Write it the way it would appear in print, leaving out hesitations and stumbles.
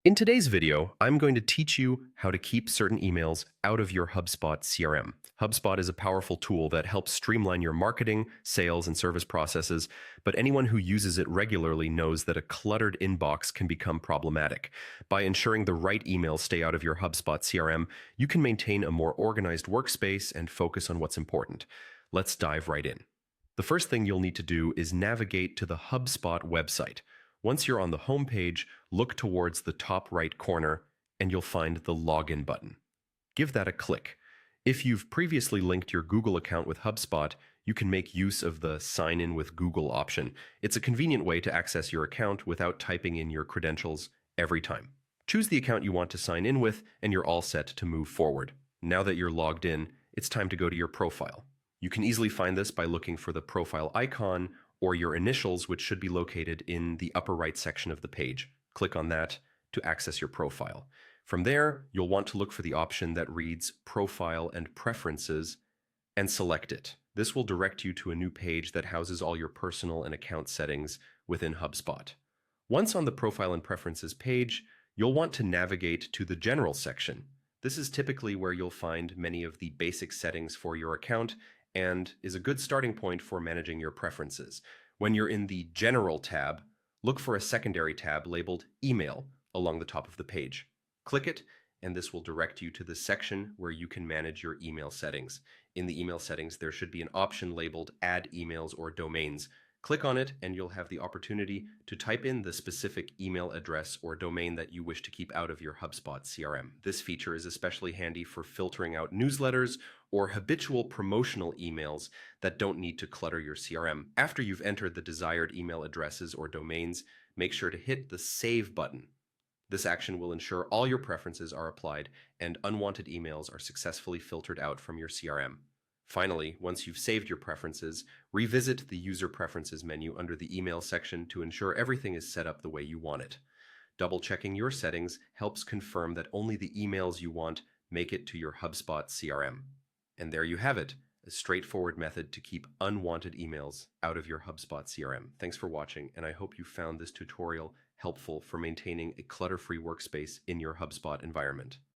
In today's video, I'm going to teach you how to keep certain emails out of your HubSpot CRM. HubSpot is a powerful tool that helps streamline your marketing, sales, and service processes, but anyone who uses it regularly knows that a cluttered inbox can become problematic. By ensuring the right emails stay out of your HubSpot CRM, you can maintain a more organized workspace and focus on what's important. Let's dive right in. The first thing you'll need to do is navigate to the HubSpot website. Once you're on the home page, look towards the top right corner and you'll find the Login button. Give that a click. If you've previously linked your Google account with HubSpot, you can make use of the Sign in with Google option. It's a convenient way to access your account without typing in your credentials every time. Choose the account you want to sign in with and you're all set to move forward. Now that you're logged in, it's time to go to your profile. You can easily find this by looking for the profile icon or your initials, which should be located in the upper right section of the page. Click on that to access your profile. From there, you'll want to look for the option that reads Profile and Preferences and select it. This will direct you to a new page that houses all your personal and account settings within HubSpot. Once on the Profile and Preferences page, you'll want to navigate to the General section. This is typically where you'll find many of the basic settings for your account and is a good starting point for managing your preferences. When you're in the General tab, look for a secondary tab labeled Email along the top of the page. Click it, and this will direct you to the section where you can manage your email settings. In the email settings, there should be an option labeled Add Emails or Domains. Click on it, and you'll have the opportunity to type in the specific email address or domain that you wish to keep out of your HubSpot CRM. This feature is especially handy for filtering out newsletters or habitual promotional emails that don't need to clutter your CRM. After you've entered the desired email addresses or domains, make sure to hit the Save button. This action will ensure all your preferences are applied and unwanted emails are successfully filtered out from your CRM. Finally, once you've saved your preferences, revisit the User Preferences menu under the Email section to ensure everything is set up the way you want it. Double-checking your settings helps confirm that only the emails you want make it to your HubSpot CRM. And there you have it, a straightforward method to keep unwanted emails out of your HubSpot CRM. Thanks for watching, and I hope you found this tutorial helpful for maintaining a clutter-free workspace in your HubSpot environment.